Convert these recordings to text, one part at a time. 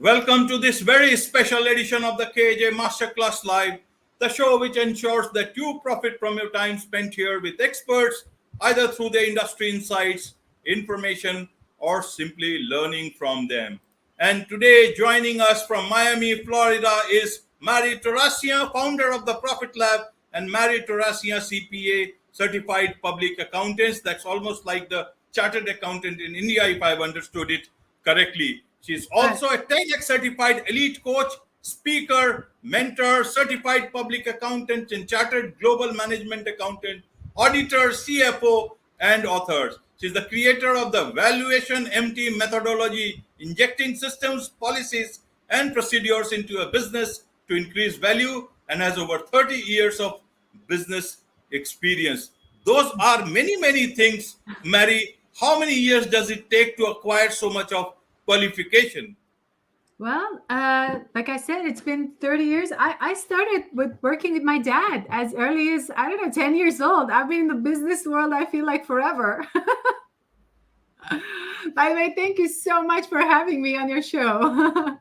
Welcome to this very special edition of the KAJ Masterclass Live, the show which ensures that you profit from your time spent here with experts, either through their industry insights, information, or simply learning from them. And today, joining us from Miami, Florida, is Marie Torossian, founder of the Profit Lab, and Marie Torossian, CPA, certified public accountants. That's almost like the chartered accountant in India, if I've understood it correctly. She's also a TEDx certified elite coach, speaker, mentor, certified public accountant, and chartered global management accountant, auditor, CFO, and author. She's the creator of the Valuation Mt methodology, injecting systems, policies, and procedures into a business to increase value, and has over 30 years of business experience. Those are many, many things. Mary, how many years does it take to acquire so much of qualification? Well, like I said, it's been 30 years. I started with working with my dad as early as, 10 years old. I've been in the business world, I feel like, forever. By the way, thank you so much for having me on your show.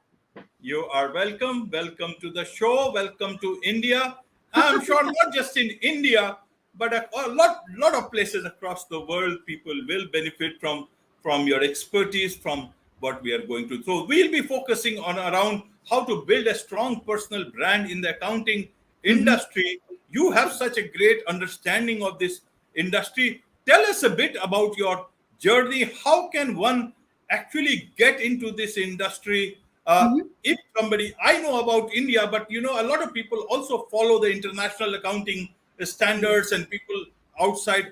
You are welcome. Welcome to the show. Welcome to India. I'm sure not just in India, but a lot of places across the world, people will benefit from your expertise, from what we are going to. So we'll be focusing on around how to build a strong personal brand in the accounting industry. You have such a great understanding of this industry. Tell us a bit about your journey. How can one actually get into this industry? If somebody, I know about India, but a lot of people also follow the international accounting standards and people outside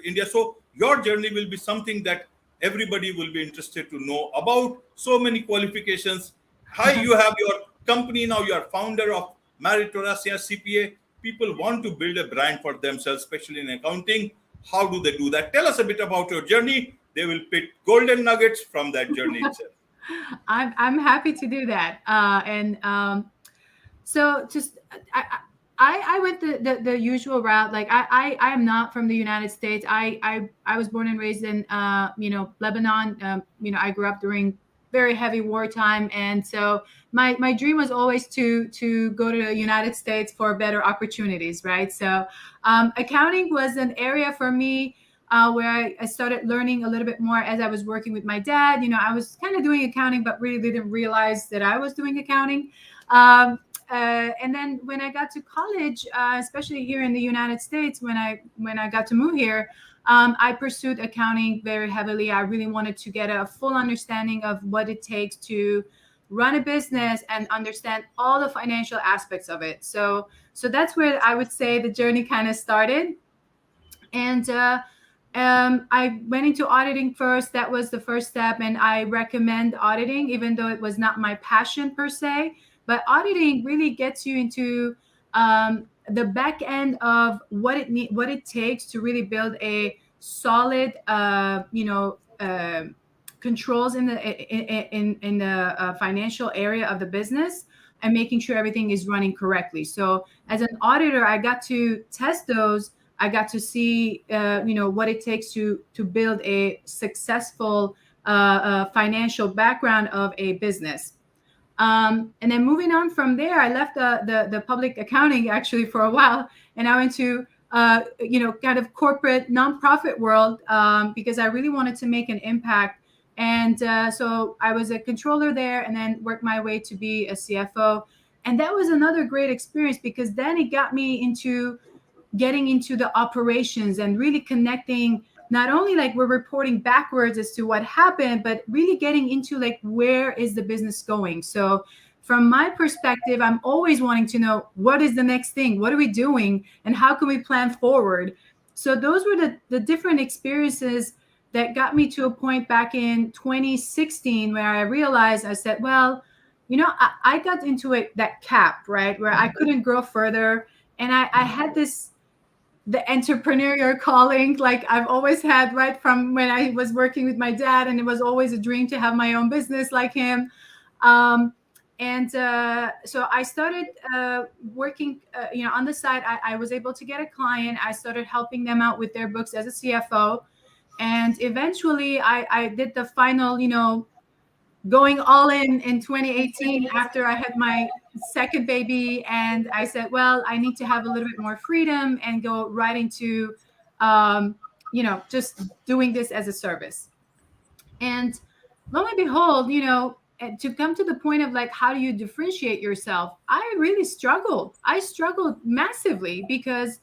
India. So your journey will be something that everybody will be interested to know about. So many qualifications. Hi, you have your company now. You are founder of Marie Torossian CPA. People want to build a brand for themselves, especially in accounting. How do they do that? Tell us a bit about your journey. They will pick golden nuggets from that journey itself. I'm happy to do that. So just I went the usual route. Like I am not from the United States. I was born and raised in Lebanon. I grew up during very heavy wartime, and so my dream was always to go to the United States for better opportunities, right? So accounting was an area for me where I started learning a little bit more as I was working with my dad. I was kind of doing accounting, but really didn't realize that I was doing accounting. And then when I got to college, especially here in the United States, when I got to move here, I pursued accounting very heavily. I really wanted to get a full understanding of what it takes to run a business and understand all the financial aspects of it. So that's where I would say the journey kind of started. And I went into auditing first. That was the first step. And I recommend auditing, even though it was not my passion per se. But auditing really gets you into the back end of what it takes to really build a solid, controls in the financial area of the business, and making sure everything is running correctly. So as an auditor, I got to test those. I got to see, what it takes to build a successful financial background of a business. And then moving on from there, I left the public accounting actually for a while, and I went to kind of corporate nonprofit world because I really wanted to make an impact. And so I was a controller there, and then worked my way to be a CFO. And that was another great experience because then it got me into getting into the operations and really connecting. Not only like we're reporting backwards as to what happened, but really getting into like, where is the business going? So from my perspective, I'm always wanting to know, what is the next thing? What are we doing? And how can we plan forward? So those were the different experiences that got me to a point back in 2016 where I realized, I said, well, I got into that cap, right? Where I couldn't grow further. And I had the entrepreneurial calling, like I've always had right from when I was working with my dad, and it was always a dream to have my own business like him. So I started working, on the side. I was able to get a client. I started helping them out with their books as a CFO, and eventually I did the final, going all in 2018 after I had my second baby, and I said, well, I need to have a little bit more freedom and go right into, just doing this as a service. And lo and behold, and to come to the point of like, how do you differentiate yourself? I really struggled. I struggled massively because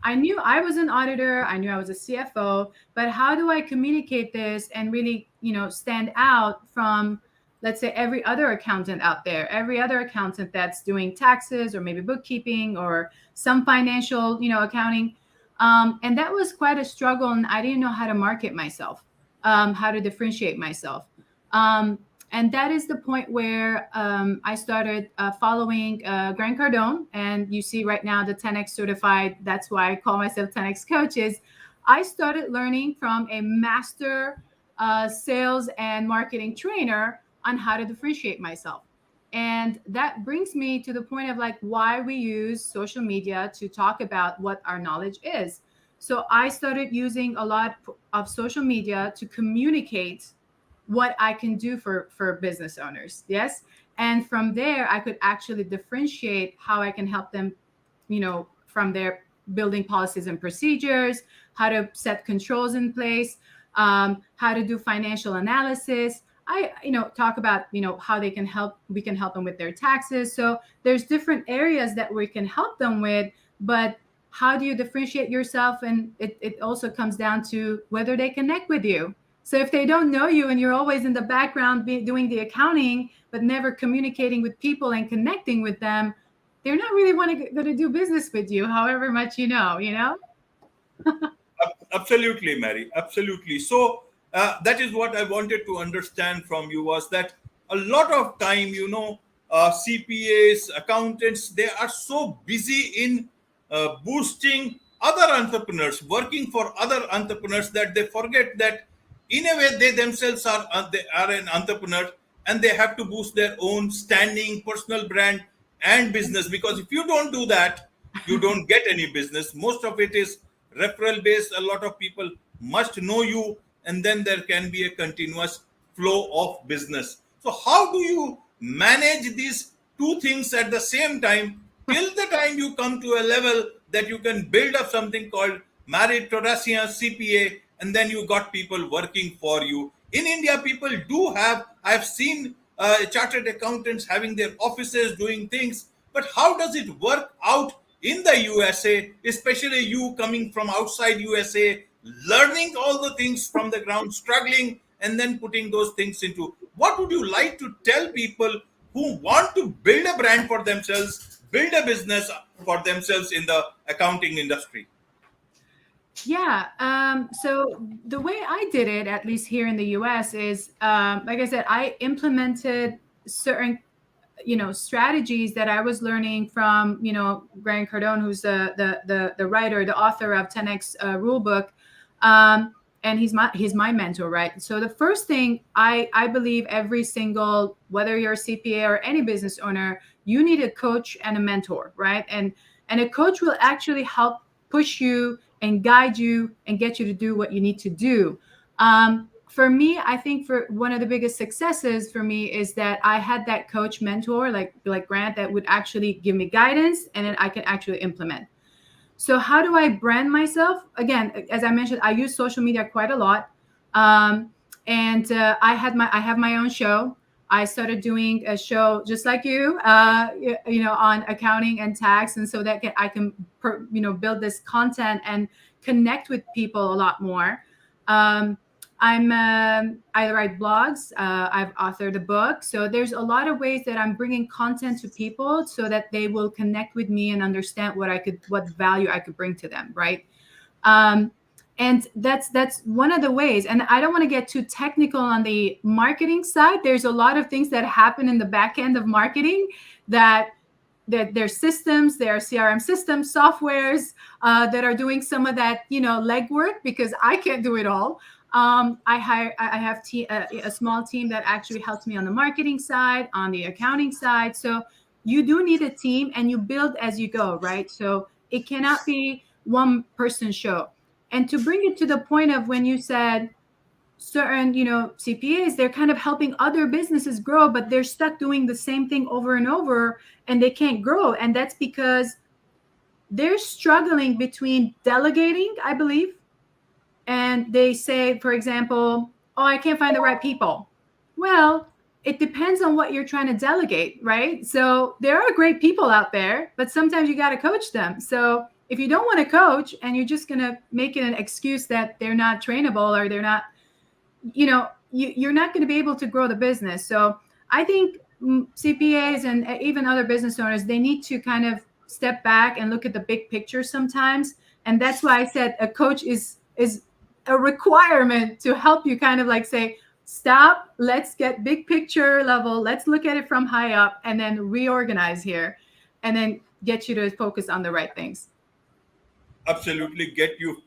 I knew I was an auditor, I knew I was a CFO, but how do I communicate this and really, stand out from, let's say, every other accountant out there, every other accountant that's doing taxes or maybe bookkeeping or some financial, accounting. And that was quite a struggle. And I didn't know how to market myself, how to differentiate myself. And that is the point where I started following Grant Cardone. And you see right now the 10X certified, that's why I call myself 10X coaches. I started learning from a master sales and marketing trainer on how to differentiate myself. And that brings me to the point of like why we use social media to talk about what our knowledge is. So I started using a lot of social media to communicate what I can do for business owners. Yes. And from there, I could actually differentiate how I can help them, from their building policies and procedures, how to set controls in place, how to do financial analysis. I, talk about, how they can help, we can help them with their taxes. So there's different areas that we can help them with, but how do you differentiate yourself? And it also comes down to whether they connect with you. So if they don't know you and you're always in the background doing the accounting, but never communicating with people and connecting with them, they're not really going to do business with you, however much you know? Absolutely, Mary. Absolutely. So that is what I wanted to understand from you was that a lot of time, CPAs, accountants, they are so busy in boosting other entrepreneurs, working for other entrepreneurs that they forget that in a way they themselves are an entrepreneur and they have to boost their own standing, personal brand, and business. Because if you don't do that, you don't get any business. Most of it is referral based. A lot of people must know you, and then there can be a continuous flow of business. So how do you manage these two things at the same time till the time you come to a level that you can build up something called Marie Torossian CPA, and then you got people working for you? In India, people do have, I've seen chartered accountants having their offices doing things, but how does it work out in the USA, especially you coming from outside USA, learning all the things from the ground, struggling, and then putting those things into? What would you like to tell people who want to build a brand for themselves, build a business for themselves in the accounting industry? Yeah. So the way I did it, at least here in the US, is like I said, I implemented certain strategies that I was learning from Grant Cardone, who's the writer, the author of 10X Rulebook, and he's my mentor, right? So the first thing I believe every single, whether you're a CPA or any business owner, you need a coach and a mentor, right? And a coach will actually help push you and guide you and get you to do what you need to do. For me, I think for one of the biggest successes for me is that I had that coach mentor like Grant that would actually give me guidance and then I can actually implement. So how do I brand myself? Again, as I mentioned, I use social media quite a lot. And I have my own show. I started doing a show just like you, on accounting and tax. And so that I can build this content and connect with people a lot more. I write blogs. I've authored a book. So there's a lot of ways that I'm bringing content to people so that they will connect with me and understand what value I could bring to them. Right. And that's one of the ways. And I don't want to get too technical on the marketing side. There's a lot of things that happen in the back end of marketing that there's systems, there are CRM systems, softwares that are doing some of that, legwork, because I can't do it all. I have a small team that actually helps me on the marketing side, on the accounting side. So you do need a team and you build as you go, right? So it cannot be one person show. And to bring it to the point of when you said, certain, CPAs, they're kind of helping other businesses grow, but they're stuck doing the same thing over and over and they can't grow. And that's because they're struggling between delegating, I believe. And they say, for example, oh, I can't find the right people. Well, it depends on what you're trying to delegate, right? So there are great people out there, but sometimes you got to coach them. So if you don't want to coach and you're just going to make it an excuse that they're not trainable or they're not, you're not going to be able to grow the business. So I think CPAs and even other business owners, they need to kind of step back and look at the big picture sometimes. And that's why I said a coach is a requirement to help you kind of like say, stop, let's get big picture level, let's look at it from high up and then reorganize here and then get you to focus on the right things. Absolutely get you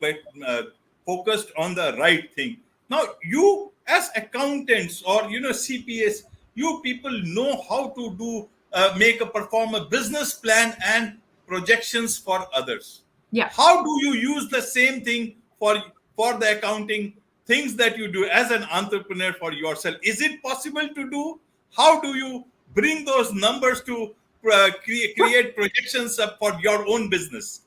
focused on the right thing. Now, you as accountants or CPAs, you people know how to do perform a business plan and projections for others. Yeah. How do you use the same thing for the accounting things that you do as an entrepreneur for yourself? Is it possible to do? How do you bring those numbers to create projections for your own business?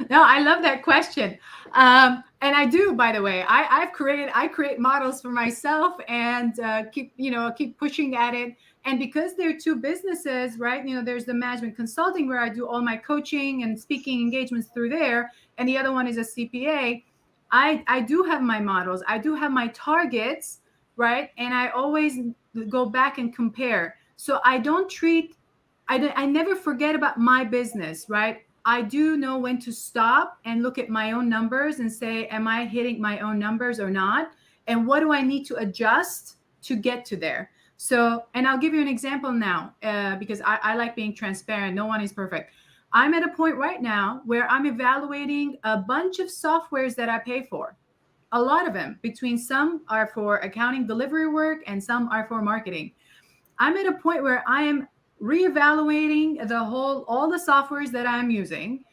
No, I love that question. And I do, by the way, I create models for myself and keep pushing at it. And because they're two businesses, right? There's the management consulting where I do all my coaching and speaking engagements through there. And the other one is a CPA. I do have my models. I do have my targets, right? And I always go back and compare. So I never forget about my business, right? I do know when to stop and look at my own numbers and say, am I hitting my own numbers or not? And what do I need to adjust to get to there? So, and I'll give you an example now because I like being transparent. No one is perfect. I'm at a point right now where I'm evaluating a bunch of softwares that I pay for. A lot of them, between some are for accounting delivery work and some are for marketing. I'm at a point where I am reevaluating all the softwares that I'm using,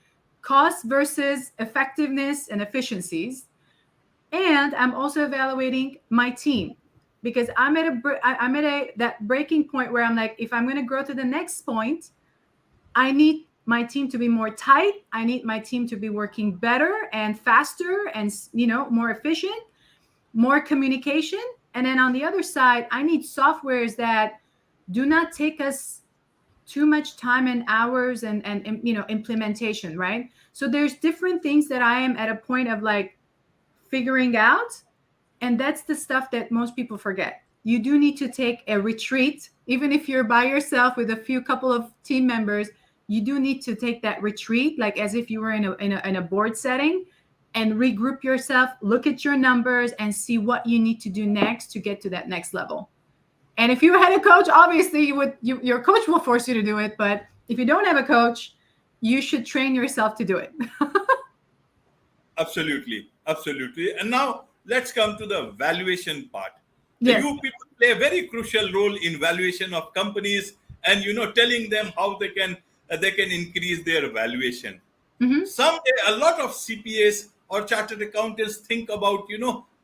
cost versus effectiveness and efficiencies. And I'm also evaluating my team because I'm at that breaking point where I'm like, if I'm going to grow to the next point, I need my team to be more tight. I need my team to be working better and faster and, more efficient, more communication. And then on the other side, I need softwares that do not take us too much time and hours and implementation, right? So there's different things that I am at a point of like figuring out. And that's the stuff that most people forget. You do need to take a retreat, even if you're by yourself with a couple of team members. You do need to take that retreat, like as if you were in a board setting, and regroup yourself, look at your numbers, and see what you need to do next to get to that next level. And if you had a coach, obviously your coach will force you to do it. But if you don't have a coach, you should train yourself to do it. Absolutely. And now let's come to the valuation part. Yes. You people play a very crucial role in valuation of companies and telling them how they can increase their valuation. Mm-hmm. Someday a lot of CPAs or chartered accountants think about,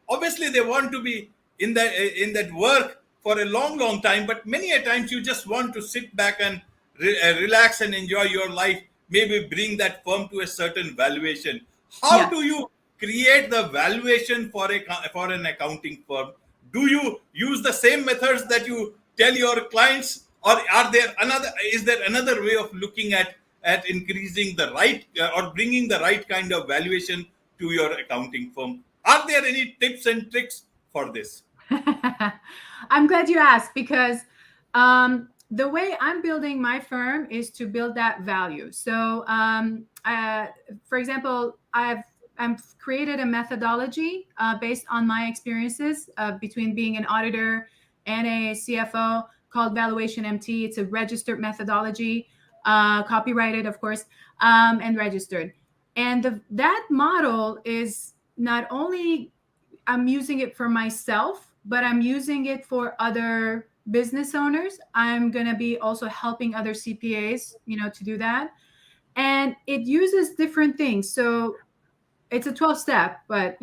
obviously they want to be in that work for a long time, but many a times you just want to sit back and relax and enjoy your life, maybe bring that firm to a certain valuation. How do you create the valuation for an accounting firm? Do you use the same methods that you tell your clients, or is there another way of looking at increasing the right or bringing the right kind of valuation to your accounting firm? Are there any tips and tricks for this? I'm glad you asked because the way I'm building my firm is to build that value. So, for example, I've created a methodology based on my experiences between being an auditor and a CFO called Valuation Mt. It's a registered methodology, copyrighted, of course, and registered. And that model is not only I'm using it for myself, but I'm using it for other business owners. I'm going to be also helping other CPAs, to do that. And it uses different things. So it's a 12-step, but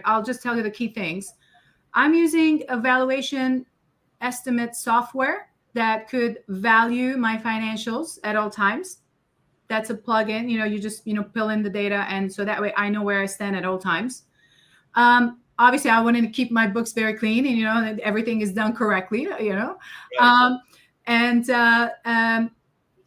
I'll just tell you the key things. I'm using a valuation estimate software that could value my financials at all times. That's a plugin. You just fill in the data, and so that way I know where I stand at all times. Obviously, I wanted to keep my books very clean, and that everything is done correctly. Right. And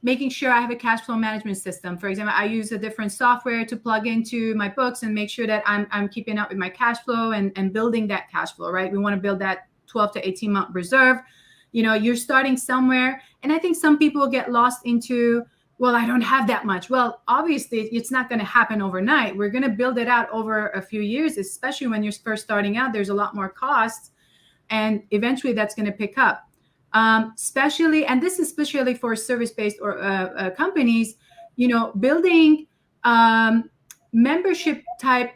making sure I have a cash flow management system. For example, I use a different software to plug into my books and make sure that I'm keeping up with my cash flow and building that cash flow. Right? We want to build that 12 to 18 month reserve. You're starting somewhere, and I think some people get lost into, well, I don't have that much. Well, obviously, it's not going to happen overnight. We're going to build it out over a few years, especially when you're first starting out. There's a lot more costs, and eventually that's going to pick up. Especially, and this is especially for service-based or companies, building membership type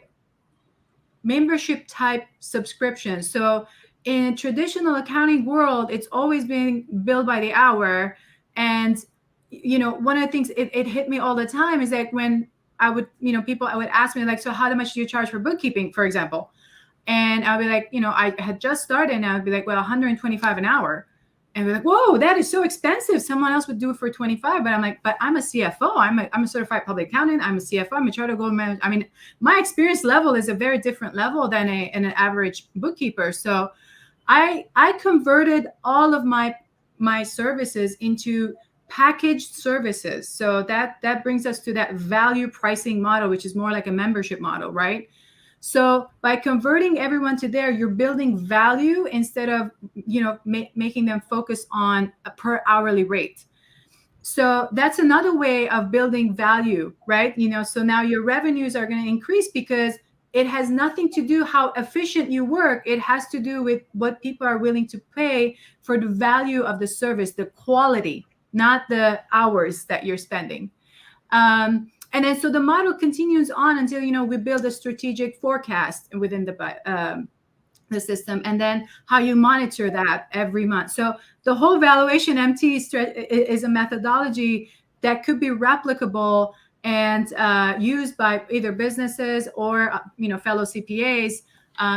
subscriptions. So in traditional accounting world, it's always been billed by the hour. And one of the things it hit me all the time is that when I would, people, I would ask me like, so how much do you charge for bookkeeping, for example? And I'll be like, I had just started, and I'd be like, well, 125 an hour. And be like, whoa, that is so expensive. Someone else would do it for 25. But I'm like, but I'm a CFO. I'm a certified public accountant. I'm a CFO. I'm a chartered gold manager. I mean, my experience level is a very different level than an average bookkeeper. So I converted all of my services into packaged services. So that brings us to that value pricing model, which is more like a membership model, right? So by converting everyone to there, you're building value instead of making them focus on a per hourly rate. So that's another way of building value, right? So now your revenues are going to increase because it has nothing to do how efficient you work. It has to do with what people are willing to pay for the value of the service, the quality, not the hours that you're spending. And then so the model continues on until we build a strategic forecast within the system, and then how you monitor that every month. So the whole Valuation MT is a methodology that could be replicable and used by either businesses or fellow CPAs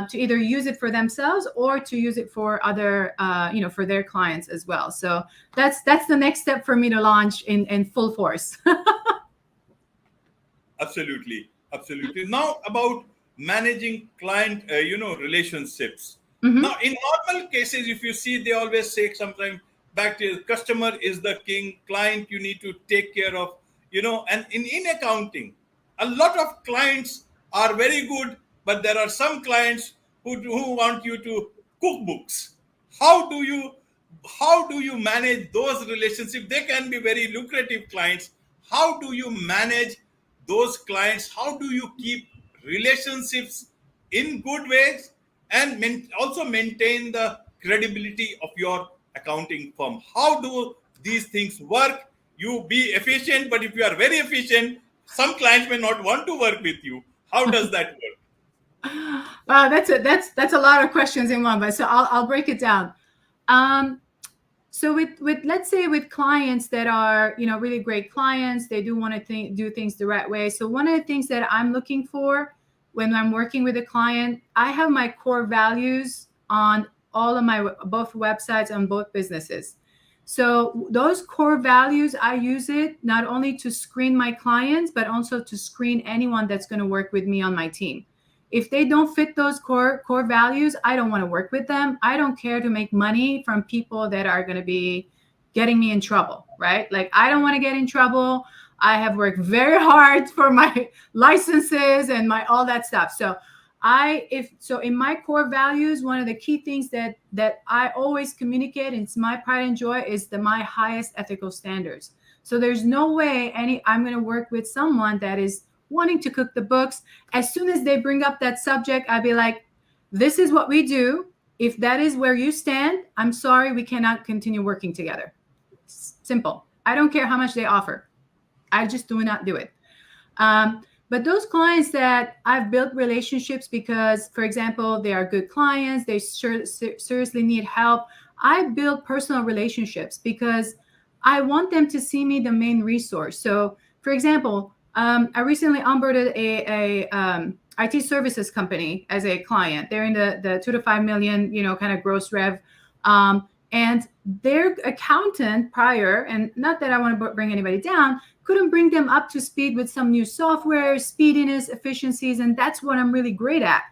to either use it for themselves or to use it for other for their clients as well. So that's the next step for me to launch in full force. Absolutely. Now about managing client, relationships. Mm-hmm. Now, in normal cases, if you see, they always say sometimes back to customer is the king, client you need to take care of, and in accounting, a lot of clients are very good, but there are some clients who want you to cook books. How do you manage those relationships? They can be very lucrative clients. How do you manage those clients? How do you keep relationships in good ways and also maintain the credibility of your accounting firm? How do these things work? You be efficient, but if you are very efficient, some clients may not want to work with you. How does that work? Wow, that's a lot of questions in one, but so I'll break it down. So with let's say with clients that are really great clients, they do want to do things the right way. So one of the things that I'm looking for when I'm working with a client, I have my core values on all of my both websites on both businesses. So those core values, I use it not only to screen my clients, but also to screen anyone that's going to work with me on my team. If they don't fit those core values, I don't want to work with them. I don't care to make money from people that are going to be getting me in trouble, right? Like, I don't want to get in trouble. I have worked very hard for my licenses and all that stuff. So in my core values, one of the key things that I always communicate, and it's my pride and joy, is my highest ethical standards. So there's no way I'm going to work with someone that is wanting to cook the books. As soon as they bring up that subject, I'd be like, this is what we do. If that is where you stand, I'm sorry, we cannot continue working together. Simple. I don't care how much they offer. I just do not do it. But those clients that I've built relationships because, for example, they are good clients, they seriously need help, I build personal relationships because I want them to see me the main resource. So, for example, I recently onboarded a IT services company as a client. They're in the 2 to 5 million, kind of gross rev. And their accountant prior, and not that I want to bring anybody down, couldn't bring them up to speed with some new software, speediness, efficiencies, and that's what I'm really great at.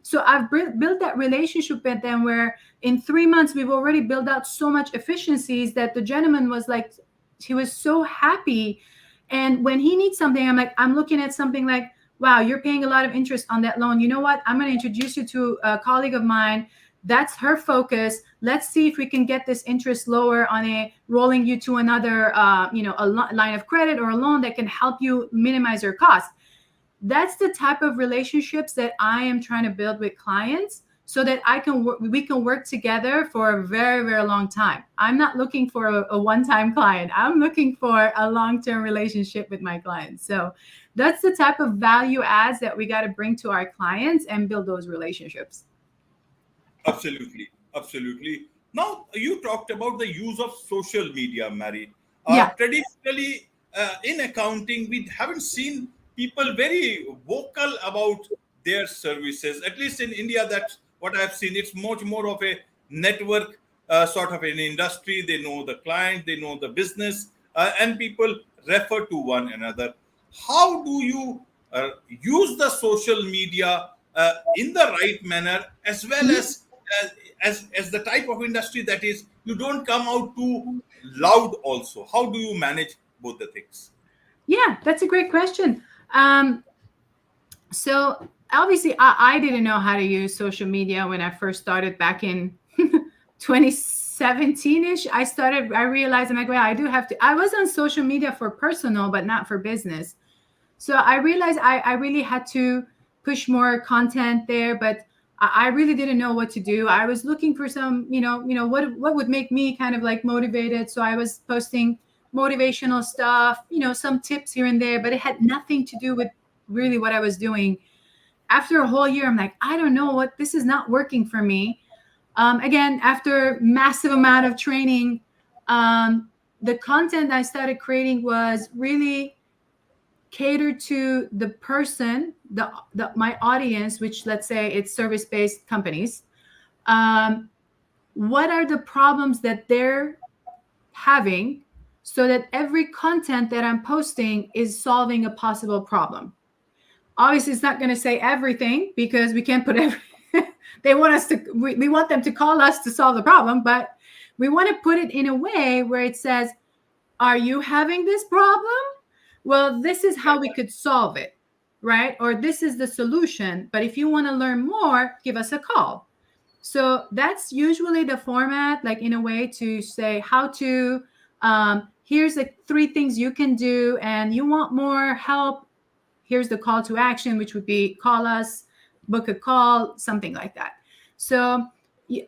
So I've built that relationship with them where in 3 months we've already built out so much efficiencies that the gentleman was like, he was so happy. And when he needs something, I'm looking at something like, wow, you're paying a lot of interest on that loan. You know what? I'm going to introduce you to a colleague of mine. That's her focus. Let's see if we can get this interest lower on a rolling you to another, a line of credit or a loan that can help you minimize your cost. That's the type of relationships that I am trying to build with clients so that we can work together for a very, very long time. I'm not looking for a one-time client. I'm looking for a long-term relationship with my clients. So that's the type of value adds that we got to bring to our clients and build those relationships. Absolutely. Absolutely. Now, you talked about the use of social media, Marie. Yeah. Traditionally, in accounting, we haven't seen people very vocal about their services. At least in India, that's what I've seen. It's much more of a network sort of an industry. They know the client, they know the business, and people refer to one another. How do you use the social media in the right manner, as well as the type of industry that is, you don't come out too loud also? How do you manage both the things? Yeah, that's a great question. So obviously I didn't know how to use social media when I first started back in 2017-ish. I realized I'm like, well, I do have to. I was on social media for personal, but not for business. So I realized I really had to push more content there, but I really didn't know what to do. I was looking for some, what would make me kind of like motivated. So I was posting motivational stuff, some tips here and there, but it had nothing to do with really what I was doing. After a whole year, I'm like, I don't know what, this is not working for me. Again, after massive amount of training, the content I started creating was really catered to the person, my audience, which let's say it's service-based companies. What are the problems that they're having, so that every content that I'm posting is solving a possible problem. Obviously, it's not going to say everything because we can't put every. They want us to. We want them to call us to solve the problem, but we want to put it in a way where it says, "Are you having this problem? Well, this is how we could solve it, right? Or this is the solution. But if you want to learn more, give us a call." So that's usually the format, like in a way to say how to. Here's the 3 things you can do, and you want more help. Here's the call to action, which would be call us, book a call, something like that. So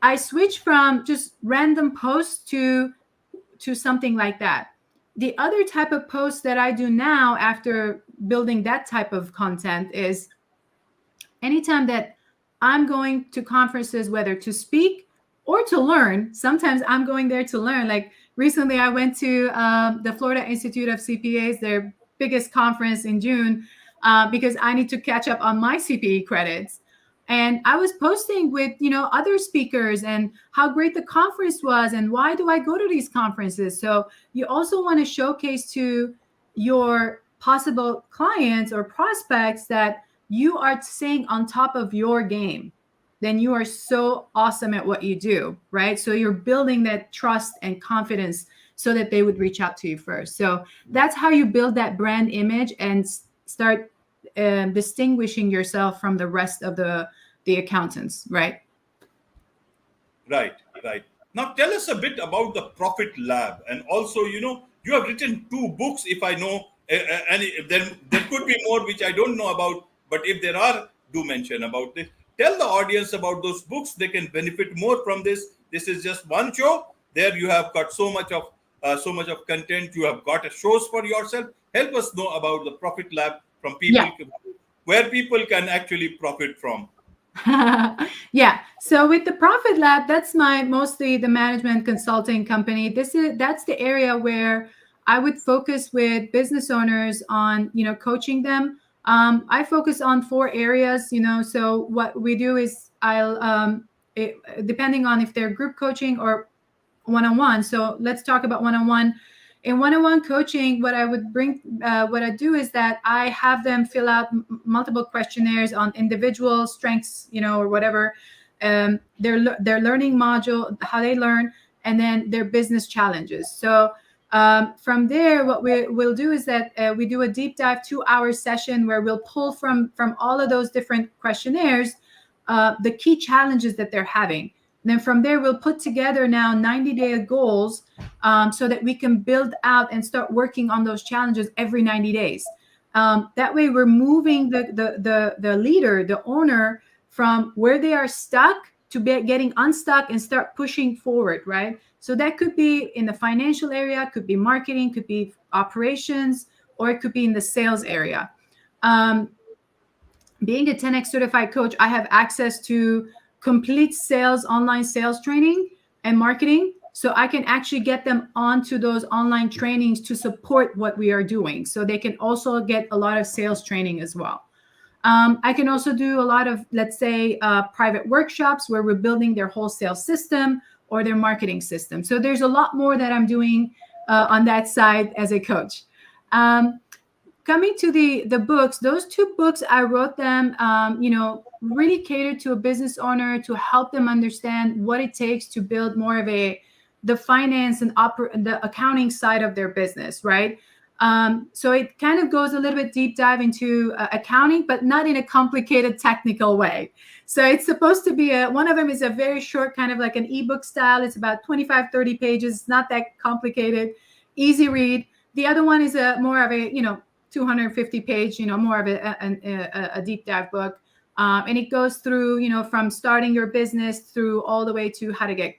I switch from just random posts to something like that. The other type of post that I do now after building that type of content is anytime that I'm going to conferences, whether to speak or to learn. Sometimes I'm going there to learn. Like recently I went to the Florida Institute of CPAs, their biggest conference in June, because I need to catch up on my CPE credits. And I was posting with, other speakers and how great the conference was and why do I go to these conferences. So you also want to showcase to your possible clients or prospects that you are staying on top of your game. Then you are so awesome at what you do, right? So you're building that trust and confidence so that they would reach out to you first. So that's how you build that brand image and start distinguishing yourself from the rest of the accountants, right? Right. Now tell us a bit about the Profit Lab, and also, you have written 2 books, if I know, and there could be more which I don't know about, but if there are, do mention about this. Tell the audience about those books. They can benefit more from this. This is just one show. There you have got so much of content. You have got shows for yourself. Help us know about the Profit Lab from people, where people can actually profit from. Yeah. So with the Profit Lab, that's mostly the management consulting company. That's the area where I would focus with business owners on, coaching them. I focus on 4 areas, so what we do is depending on if they're group coaching or one-on-one. So let's talk about one-on-one. In one-on-one coaching, what I do is that I have them fill out multiple questionnaires on individual strengths, or whatever, their learning module, how they learn, and then their business challenges. So from there, what we'll do is that we do a deep dive 2-hour session where we'll pull from all of those different questionnaires the key challenges that they're having. And then from there, we'll put together now 90-day goals so that we can build out and start working on those challenges every 90 days. That way, we're moving the leader, the owner, from where they are stuck to getting unstuck and start pushing forward, right? So that could be in the financial area, could be marketing, could be operations, or it could be in the sales area. Being a 10X certified coach, I have access to complete online sales training and marketing. So I can actually get them onto those online trainings to support what we are doing. So they can also get a lot of sales training as well. I can also do a lot of, let's say, private workshops where we're building their wholesale system or their marketing system. So there's a lot more that I'm doing on that side as a coach. Coming to the books, those 2 books, I wrote them, really catered to a business owner to help them understand what it takes to build more of the finance and the accounting side of their business, right? So it kind of goes a little bit deep dive into accounting, but not in a complicated technical way. So it's supposed to be one of them is a very short, kind of like an ebook style. It's about 25, 30 pages. It's not that complicated, easy read. The other one is more of a, 250 page, more of a deep dive book. And it goes through, from starting your business through all the way to how to get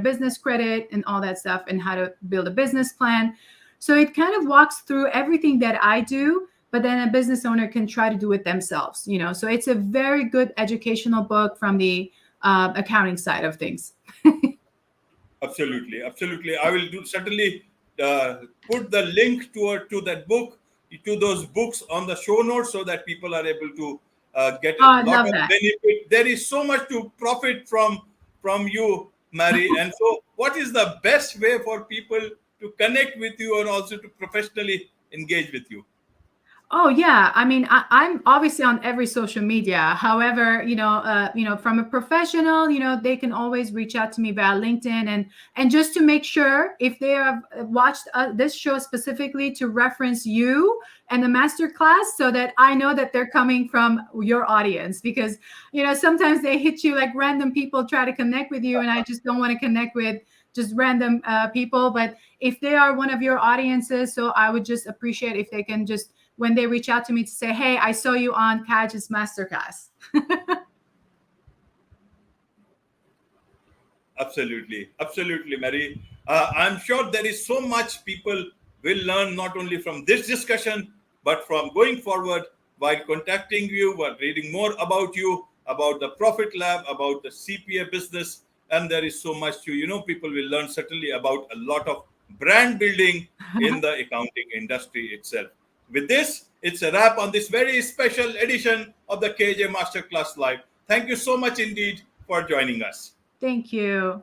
business credit and all that stuff, and how to build a business plan. So it kind of walks through everything that I do, but then a business owner can try to do it themselves, So it's a very good educational book from the accounting side of things. Absolutely. I will certainly put the link to that book, to those books on the show notes, so that people are able to get a lot of benefit. There is so much to profit from you, Marie. And so what is the best way for people to connect with you and also to professionally engage with you? Oh yeah, I mean, I'm obviously on every social media. However, from a professional, they can always reach out to me via LinkedIn, and just to make sure if they have watched this show specifically, to reference you and the masterclass, so that I know that they're coming from your audience. Because sometimes they hit you like random people try to connect with you, and I just don't want to connect with just random people. But if they are one of your audiences, so I would just appreciate if they can just, when they reach out to me, to say, hey, I saw you on KAJ's Masterclass. Absolutely, Marie. I'm sure there is so much people will learn, not only from this discussion, but from going forward while contacting you, while reading more about you, about the Profit Lab, about the CPA business. And there is so much to, people will learn certainly about a lot of brand building in the accounting industry itself. With this, it's a wrap on this very special edition of the KAJ Masterclass Live. Thank you so much indeed for joining us. Thank you.